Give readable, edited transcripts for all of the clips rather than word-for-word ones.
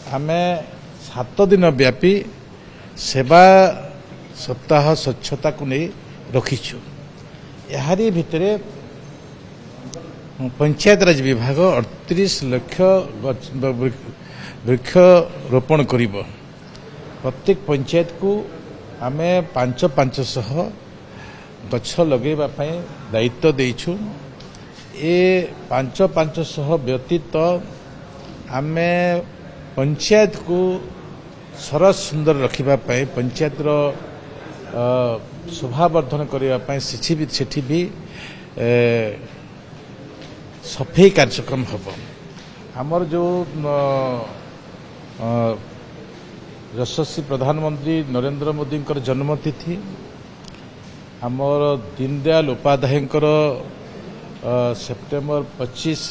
आमे 7 दिन व्यापी सेवा सप्ताह स्वच्छता को नहीं रखीचु। यारी भितरे पंचायत राज विभाग 38 लाख वृक्ष रोपण करिब। प्रत्येक पंचायत को आमे 500 गछ लगेबा पई दायित्व देइछु। ए 500 व्यतीत आमे पंचायत को सरस सुंदर रखिबा पई पंचायत रो शोभावर्धन करिबा पई सेठी भी सफाई कार्यक्रम हम। आमर जो यशस्वी प्रधानमंत्री नरेंद्र मोदी जन्मतिथि, आमर दीनदयाल उपाध्याय सेप्टेम्बर 25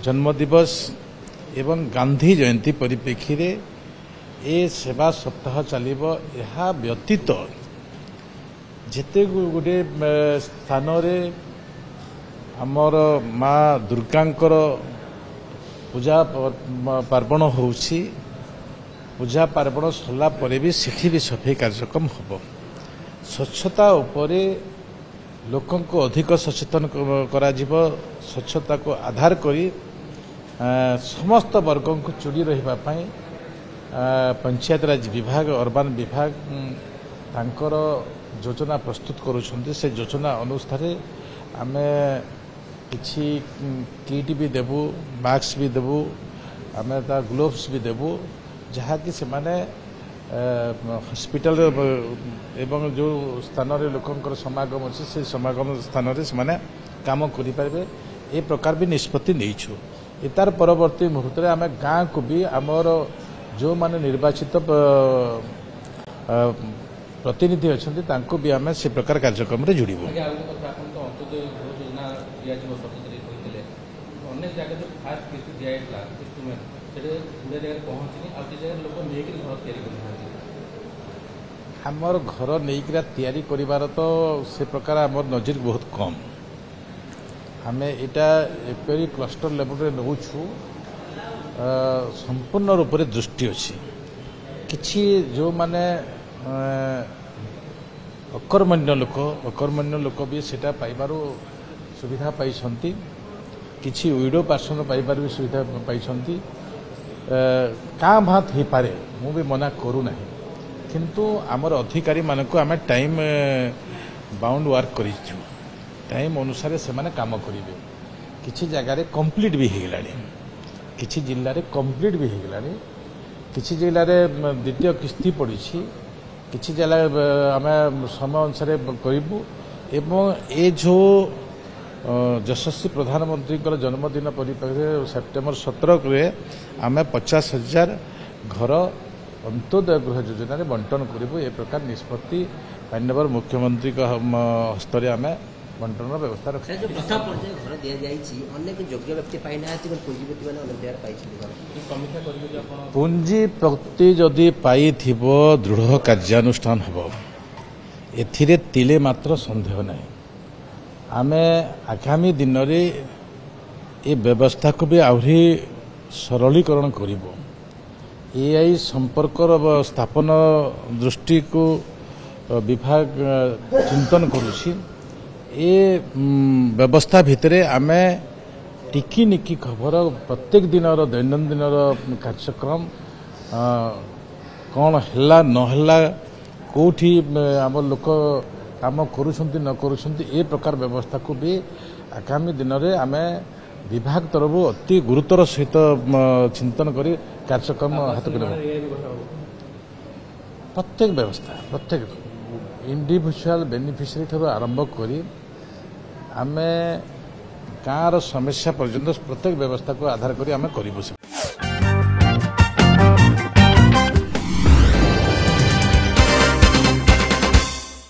जन्मदिवस एवं गांधी जयंती परिप्रेक्षी रे ए सेवा सप्ताह चलिबो। यह व्यतीत जेते गोटे स्थान रे आमर माँ दुर्गांकर पूजा पार्वण होउछि, पूजा पार्वण सरला परे भी सेठी भी सफाई कार्यक्रम हम। स्वच्छता उपरे लोकन को अधिक सचेतन करा जिवो। स्वच्छता को आधार करी समस्त वर्ग को चुड़ी रहिबा पई पंचायत राज विभाग अर्बन विभाग तांकर योजना प्रस्तुत करुछन्ति। से योजना अनुसार आमे किछि किट भी देबू, मास्क भी देबू, आमे ता ग्लोव्स भी देबू, जहा कि से माने हॉस्पिटल एवं जो स्थान रे लोकंकर समागम अछि से समागम स्थान रे से माने काम करि पारबे। ए प्रकार भी निष्पत्ति नैछु। इतार परवर्ती मुहूर्त रे आमे गाँ को भी आमर जो माने निर्वाचित प्रतिनिधि अच्छे तांको भी आमे से प्रकार कार्यक्रम रे जुड़िबो। आमर घर नहींकरा तैयारी करिवार तो से प्रकार आमर नजर बहुत कम। आमे इटा एपरी क्लस्टर लेवल रे नउछु, संपूर्ण रूप से दृष्टि अच्छी। किछि जो माने अकर्मण्य लोक भी सेटा पाइबारु सुविधा पाइछंती, किछि विडो पार्सन पाइबारु भी सुविधा पाइछंती। काँ भात ही पारे मु भी मना करू नहीं, किंतु आमर अधिकारी मानक आमे टाइम बाउंड वर्क करिछु। टाइम अनुसार से माने काम करिवे। किछि जगह रे कंप्लीट भी हो गलानी, किछि जिल्ला रे कंप्लीट भी हो गलानी, किछि जिल्ला रे द्वितीय किस्ती पड़ी, किछि जिल्ला आमे समय अनुसार करिबु। एवं ए जो यशस्वी प्रधानमंत्री जन्मदिन परिप्रेक्षी सेप्टेम्बर 17 रे आमे 50,000 घर अंत्योदय गृह योजना रे बंटन करिबु। ए प्रकार निष्पत्ति माननीय मुख्यमंत्री हस्तरे आमे बंटन व्यवस्था रखा। घर दिया जाइछि, अनेक योग्य व्यक्ति पाइ नाथि, पुंजीपति माने अनेक देर पाइछि। समीक्षा करिबे जे आपण पुंजीपति जदि पाइ थिबो दृढ़ कार्यानुष्ठान हबो, एथिरे तिले मात्र संदेह नाही। आमे आगामी दिन रे ए व्यवस्था को भी आहुरी सरलीकरण करिबो। एआई संपर्क स्थापन दृष्टि को विभाग चिंतन करुछि। ए व्यवस्था भितरे आमे टिकी निकी खबर प्रत्येक दिन दैनंदिन कार्यक्रम कौन है नहला कौटी आम लोक काम करुछंती न करुछंती ए प्रकार व्यवस्था को भी आगामी दिन में आमे विभाग तरफ अति गुरुतर सहित चिंतन करी कार्यक्रम हाथ कर प्रत्येक व्यवस्था प्रत्येक इंडिविजुअल बेनिफिशियरी ठार आरंभ करी आमे गाँव समस्या पर्यंत प्रत्येक व्यवस्था को आधार करी आमे करिबो।